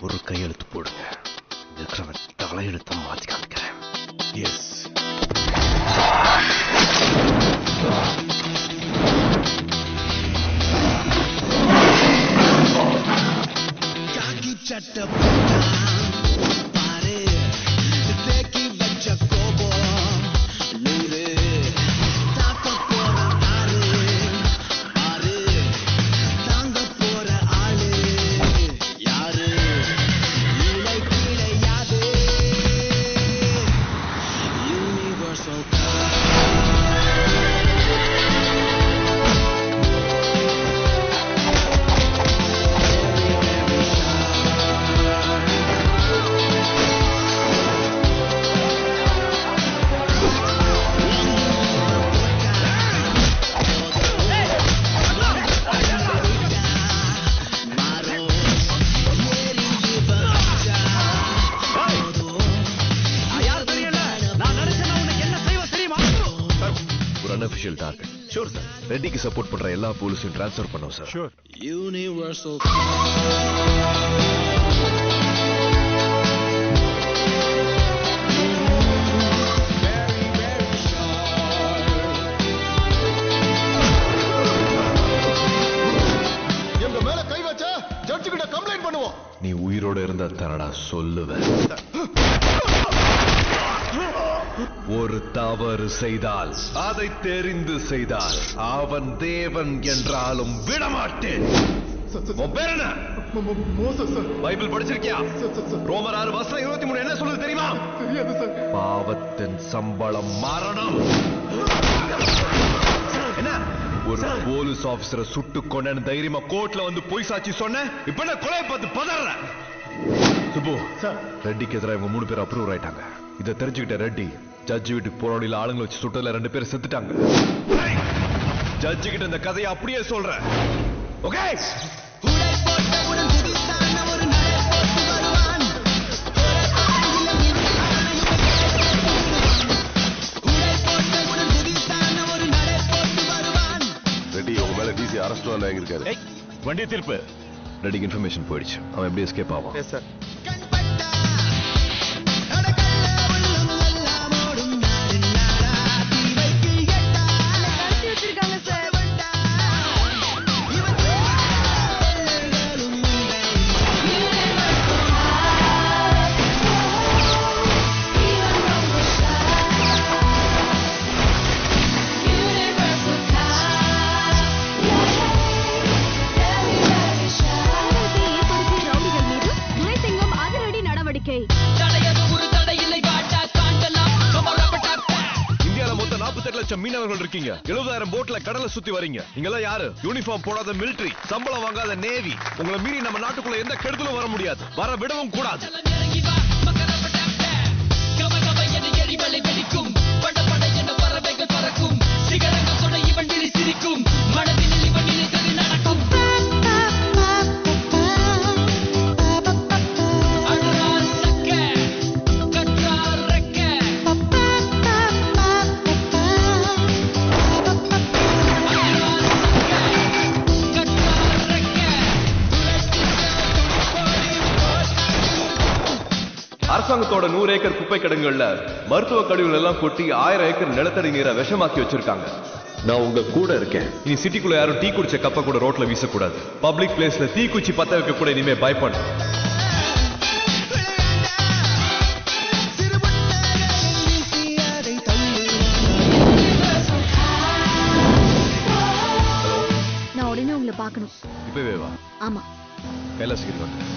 ஒரு கையெழுத்து போடுங்க. இருக்கிறவன் தலையெழுத்த மாத்தி காமிக்கிறேன். எஸ். காக்கி சட்டை பாரு தேக்கி வச்ச கோபம் நூறு தாக்க போற ஆறு ஆறு தாங்க போற ஆளு யாரு இலை கிடையாது universal unofficial target. Sure sir. ரெட்டிக்கு சப்போர்ட் பண்ற எல்லா போலீஸையும் ட்ரான்ஸ்ஃபர் பண்ணோம் சார். Sure. Universal. எங்க மேல கை வச்சா ஜட்ஜ் கிட்ட கம்ப்ளைண்ட் பண்ணுவோம். நீ உயிரோட இருந்தா தரடா சொல்லுவேன். ஒரு தவறு செய்தால் அதை தெரிந்து செய்தால் அவன் தேவன் என்றாலும் விடமாட்டேன். பைபிள் படிச்சிருக்கியா? ரோமர் 6:23 என்ன சொல்லுது தெரியுமா? பாவத்தின் சம்பளம் மரணம். என்ன ஒரு போலீஸ் ஆபீசரை சுட்டு கொண்டு தைரியமா கோர்ட்ல வந்து பொய் சாட்சி சொன்ன, இப்ப என்ன கொலை பார்த்து பதற? சுப்பு, ரெட்டிக்கு எதிராக இவங்க 3 பேர் அப்ரூவ் ஆயிட்டாங்க. இதை தெரிஞ்சுக்கிட்ட ரெட்டி ஜட்ஜி வீட்டுக்கு போராடியில் ஆளுங்களை வச்சு சுட்டதுல 2 பேர் செத்துட்டாங்க. ஜட்ஜி கிட்ட இந்த கதையை அப்படியே சொல்றேன். ஓகே? ரெட்டி உங்க மேல டிசி அரெஸ்ட் வாரண்ட் வாங்கியிருக்காரு. வண்டி திருப்பு. ரெட்டிக்கு இன்ஃபர்மேஷன் போயிடுச்சு. அவன் எப்படி எஸ்கேப் ஆவான்? Yes sir. மீனவர்கள் இருக்கீங்க. 70,000 போட்ல கடலை சுத்தி வரீங்க. நீங்க யாரு? யூனிஃபார்ம் போடாத மிலிட்டரி, சம்பளம் வாங்காத நேவி. உங்களை மீறி நம்ம நாட்டுக்குள்ள எந்த கெடுதலும் வர முடியாது, வர விடவும் கூடாது. அரசாங்கத்தோட 100 ஏக்கர் குப்பை கிடங்குகள்ல மருத்துவ கழிவுகள் எல்லாம் கொட்டி 1000 ஏக்கர் நிலத்தடி நீரை விஷமாக்கி வச்சிருக்காங்க. நான் உங்க கூட இருக்கேன். இனி சிட்டிக்குள்ள யாரும் டீ குடிச்ச கப்ப கூட ரோட்ல வீசக்கூடாது. பப்ளிக் பிளேஸ்ல தீ குச்சி பத்த வைக்க கூட இனிமே பயப்படணும். நான் உடனே உங்களை பார்க்கணும். இப்பவே வா. ஆமா. கைலாசகிரி வந்து